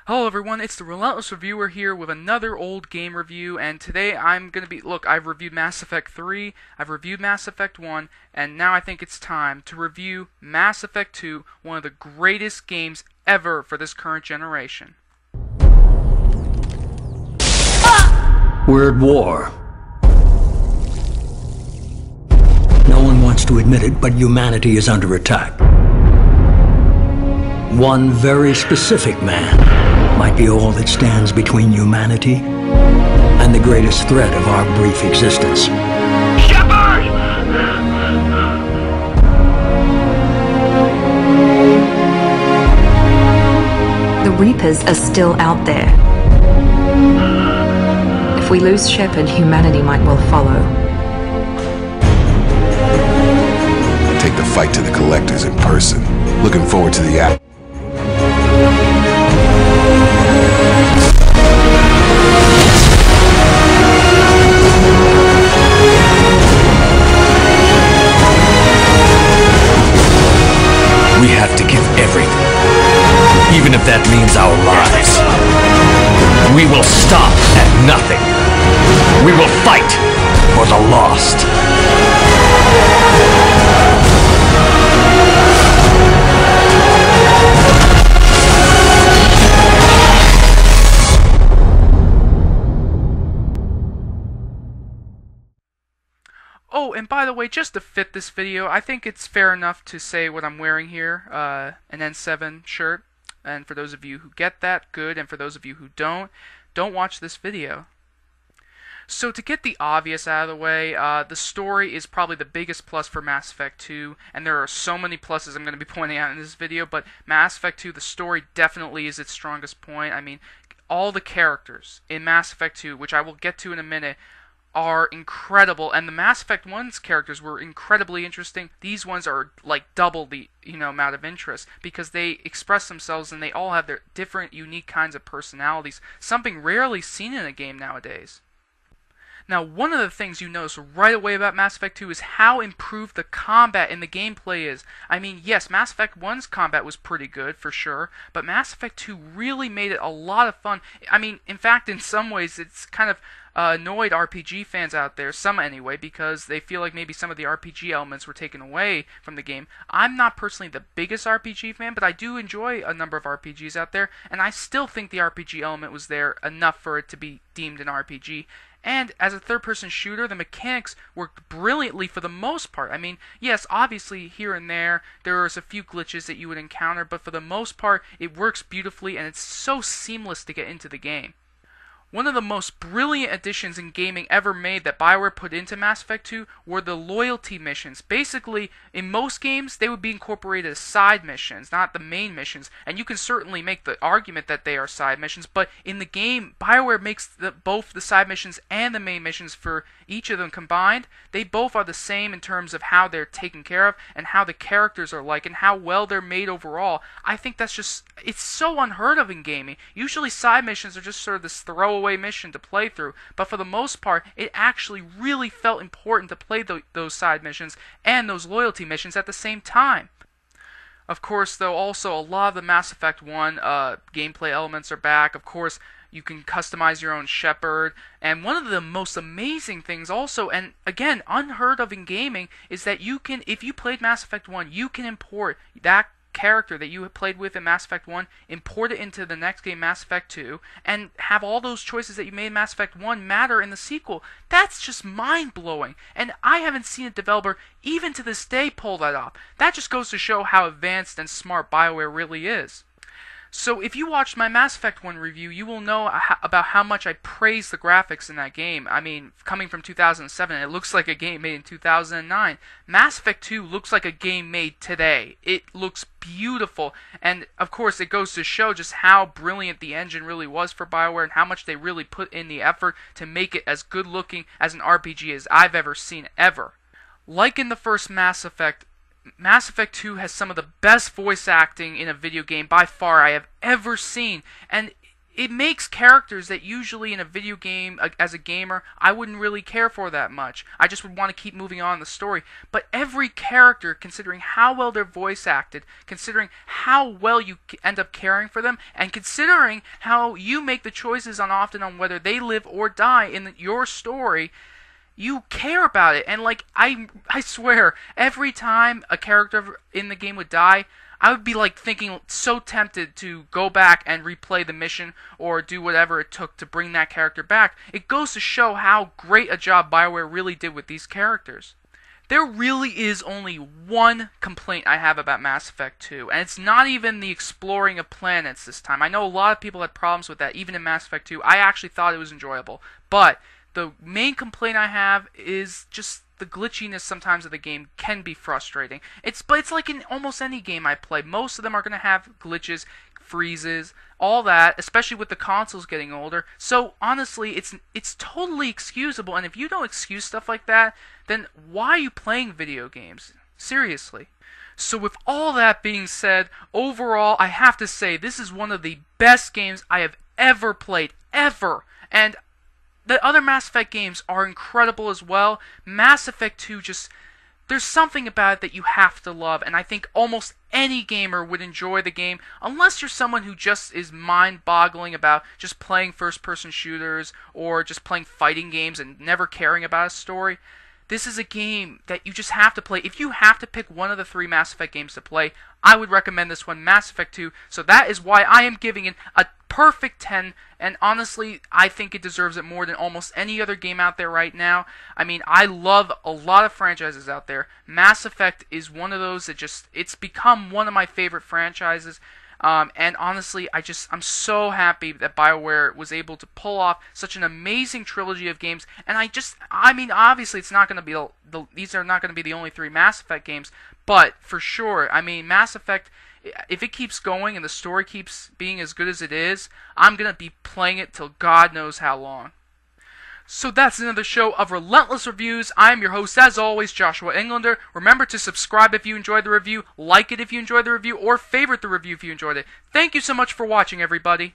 Hello everyone, it's the Relentless Reviewer here with another old game review, and today I'm gonna be, I've reviewed Mass Effect 3, I've reviewed Mass Effect 1, and now I think it's time to review Mass Effect 2, one of the greatest games ever for this current generation. We're at war. No one wants to admit it, but humanity is under attack. One very specific man might be all that stands between humanity and the greatest threat of our brief existence. Shepard! The Reapers are still out there. If we lose Shepard, humanity might well follow. Take the fight to the Collectors in person. Looking forward to the act. We have to give everything, even if that means our lives. We will stop at nothing. We will fight for the lost. Oh, and by the way, just to fit this video, I think it's fair enough to say what I'm wearing here, an N7 shirt. And for those of you who get that, good. And for those of you who don't watch this video. So to get the obvious out of the way, the story is probably the biggest plus for Mass Effect 2, and there are so many pluses I'm going to be pointing out in this video, but Mass Effect 2, the story definitely is its strongest point. I mean, all the characters in Mass Effect 2, which I will get to in a minute, are incredible, and the Mass Effect 1's characters were incredibly interesting. These ones are like double the amount of interest because they express themselves and they all have their different, unique kinds of personalities, something rarely seen in a game nowadays. Now, one of the things you notice right away about Mass Effect 2 is how improved the combat and the gameplay is. I mean, yes, Mass Effect 1's combat was pretty good, for sure, but Mass Effect 2 really made it a lot of fun. I mean, in fact, in some ways, it's kind of annoyed RPG fans out there, some anyway, because they feel like maybe some of the RPG elements were taken away from the game. I'm not personally the biggest RPG fan, but I do enjoy a number of RPGs out there, and I still think the RPG element was there enough for it to be deemed an RPG. And as a third-person shooter, the mechanics worked brilliantly for the most part. I mean, yes, obviously here and there's a few glitches that you would encounter, but for the most part, it works beautifully and it's so seamless to get into the game. One of the most brilliant additions in gaming ever made that BioWare put into Mass Effect 2 were the loyalty missions. Basically, in most games, they would be incorporated as side missions, not the main missions. And you can certainly make the argument that they are side missions, but in the game, BioWare makes both the side missions and the main missions for each of them combined. They both are the same in terms of how they're taken care of and how the characters are like and how well they're made overall. I think that's just, it's so unheard of in gaming. Usually side missions are just sort of this throwaway mission to play through, but for the most part it actually really felt important to play those side missions and those loyalty missions at the same time. Of course, though, also a lot of the Mass Effect 1 gameplay elements are back. Of course, you can customize your own Shepard, and one of the most amazing things also, and again unheard of in gaming, is that you can, if you played Mass Effect 1, you can import that character that you had played with in Mass Effect 1, import it into the next game, Mass Effect 2, and have all those choices that you made in Mass Effect 1 matter in the sequel. That's just mind-blowing, and I haven't seen a developer, even to this day, pull that off. That just goes to show how advanced and smart BioWare really is. So if you watched my Mass Effect 1 review, you will know about how much I praise the graphics in that game. I mean, coming from 2007, it looks like a game made in 2009. Mass Effect 2 looks like a game made today. It looks beautiful, and of course it goes to show just how brilliant the engine really was for BioWare and how much they really put in the effort to make it as good looking as an RPG as I've ever seen ever. Like in the first Mass Effect 2 has some of the best voice acting in a video game by far I have ever seen, and it makes characters that usually in a video game, as a gamer, I wouldn't really care for that much. I just would want to keep moving on in the story. But every character, considering how well they're voice acted, considering how well you end up caring for them, and considering how you make the choices often on whether they live or die in your story, you care about it. And like, I swear, every time a character in the game would die, I would be like thinking, so tempted to go back and replay the mission or do whatever it took to bring that character back. It goes to show how great a job BioWare really did with these characters. There really is only one complaint I have about Mass Effect 2, and it's not even the exploring of planets this time. I know a lot of people had problems with that, even in Mass Effect 2. I actually thought it was enjoyable, but the main complaint I have is just the glitchiness sometimes of the game can be frustrating. But it's like in almost any game I play. Most of them are going to have glitches, freezes, all that, especially with the consoles getting older. So honestly, it's totally excusable, and if you don't excuse stuff like that, then why are you playing video games? Seriously. So with all that being said, overall, I have to say this is one of the best games I have ever played, ever. And the other Mass Effect games are incredible as well. Mass Effect 2 there's something about it that you have to love, and I think almost any gamer would enjoy the game, unless you're someone who just is mind-boggling about just playing first-person shooters, or just playing fighting games and never caring about a story. This is a game that you just have to play. If you have to pick one of the 3 Mass Effect games to play, I would recommend this one, Mass Effect 2. So that is why I am giving it a perfect 10, and honestly, I think it deserves it more than almost any other game out there right now. I mean, I love a lot of franchises out there. Mass Effect is one of those that it's become one of my favorite franchises. And honestly, I'm so happy that BioWare was able to pull off such an amazing trilogy of games. And I mean, obviously, it's not going to be these are not going to be the only 3 Mass Effect games, but for sure, I mean, Mass Effect, if it keeps going and the story keeps being as good as it is, I'm going to be playing it till God knows how long. So that's another show of Relentless Reviews. I am your host, as always, Joshua Englander. Remember to subscribe if you enjoyed the review, like it if you enjoyed the review, or favorite the review if you enjoyed it. Thank you so much for watching, everybody.